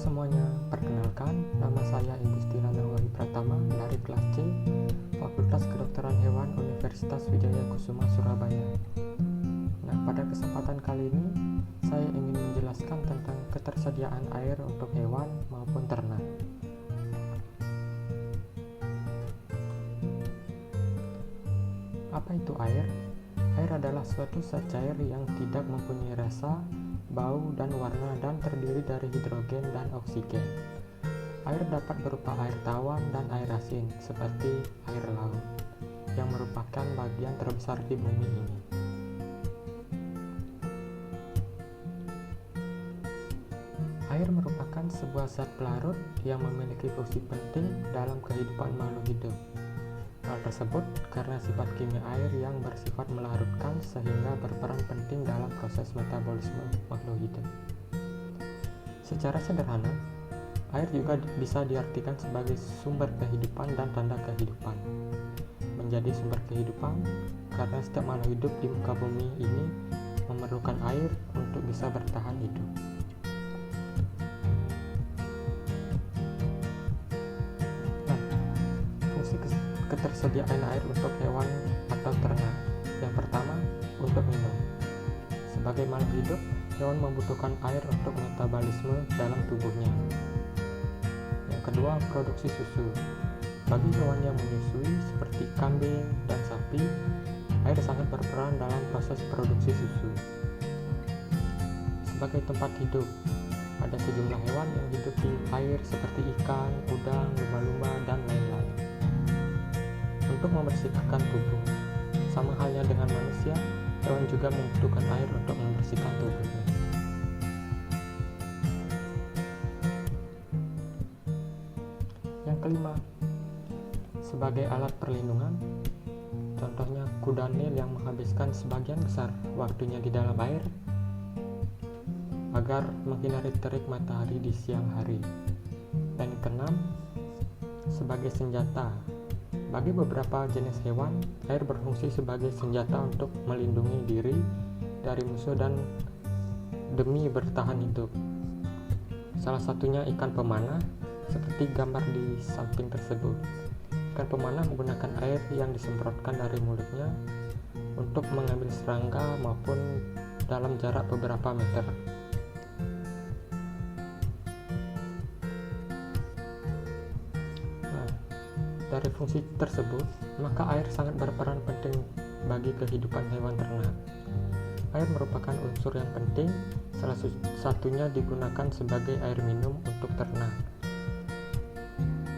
semuanya, perkenalkan, nama saya Industira Nawawi Pratama dari kelas C, Fakultas Kedokteran Hewan Universitas Wijaya Kusuma, Surabaya. Nah, pada kesempatan kali ini, saya ingin menjelaskan tentang ketersediaan air untuk hewan maupun ternak. Apa itu air? Air adalah suatu zat cair yang tidak mempunyai rasa, bau, dan warna dan terdiri dari hidrogen dan oksigen. Air dapat berupa air tawar dan air asin, seperti air laut, yang merupakan bagian terbesar di bumi ini. Air merupakan sebuah zat pelarut yang memiliki fungsi penting dalam kehidupan makhluk hidup. Hal tersebut karena sifat kimia air yang bersifat melarutkan sehingga berperan penting dalam proses metabolisme makhluk hidup. Secara sederhana, air juga bisa diartikan sebagai sumber kehidupan dan tanda kehidupan. Menjadi sumber kehidupan karena setiap makhluk hidup di muka bumi ini memerlukan air untuk bisa bertahan hidup. Ketersediaan air untuk hewan atau ternak. Yang pertama, untuk minum. Sebagai makhluk hidup, hewan membutuhkan air untuk metabolisme dalam tubuhnya. Yang kedua, produksi susu. Bagi hewan yang menyusui seperti kambing dan sapi, air sangat berperan dalam proses produksi susu. Sebagai tempat hidup, ada sejumlah hewan yang hidup di air seperti ikan, udang, lumba-lumba, dan lain-lain. Untuk membersihkan tubuh, sama halnya dengan manusia, hewan juga membutuhkan air untuk membersihkan tubuhnya. Yang kelima, sebagai alat perlindungan, contohnya kuda Nil yang menghabiskan sebagian besar waktunya di dalam air agar menghindari terik matahari di siang hari. Dan yang keenam, sebagai senjata. Bagi beberapa jenis hewan, air berfungsi sebagai senjata untuk melindungi diri dari musuh dan demi bertahan hidup. Salah satunya ikan pemanah, seperti gambar di samping tersebut. Ikan pemanah menggunakan air yang disemprotkan dari mulutnya untuk mengambil serangga maupun dalam jarak beberapa meter. Dari fungsi tersebut, maka air sangat berperan penting bagi kehidupan hewan ternak. Air merupakan unsur yang penting, salah satunya digunakan sebagai air minum untuk ternak.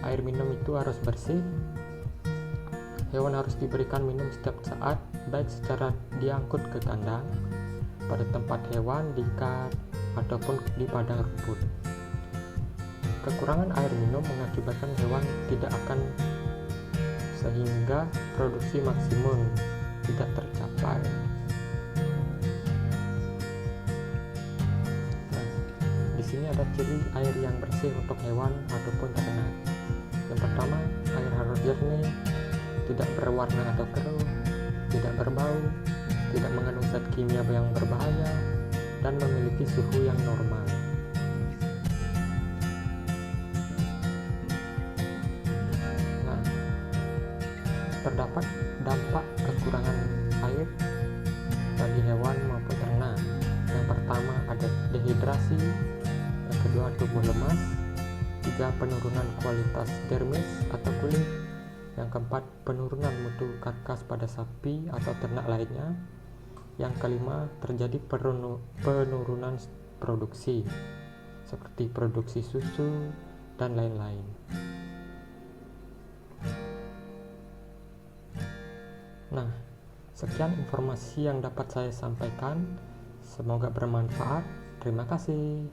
Air minum itu harus bersih. Hewan harus diberikan minum setiap saat, baik secara diangkut ke kandang, pada tempat hewan, di kar, ataupun di padang rumput. Kekurangan air minum mengakibatkan hewan tidak akan sehingga produksi maksimum tidak tercapai. Nah, di sini ada ciri air yang bersih untuk hewan ataupun ternak. Yang pertama, air harus jernih, tidak berwarna atau keruh, tidak berbau, tidak mengandung zat kimia yang berbahaya, dan memiliki suhu yang normal. Terdapat dampak kekurangan air bagi hewan maupun ternak. Yang pertama ada dehidrasi, yang kedua tubuh lemas, tiga penurunan kualitas dermis atau kulit, yang keempat penurunan mutu karkas pada sapi atau ternak lainnya, yang kelima terjadi penurunan produksi seperti produksi susu dan lain-lain. Nah, sekian informasi yang dapat saya sampaikan. Semoga bermanfaat. Terima kasih.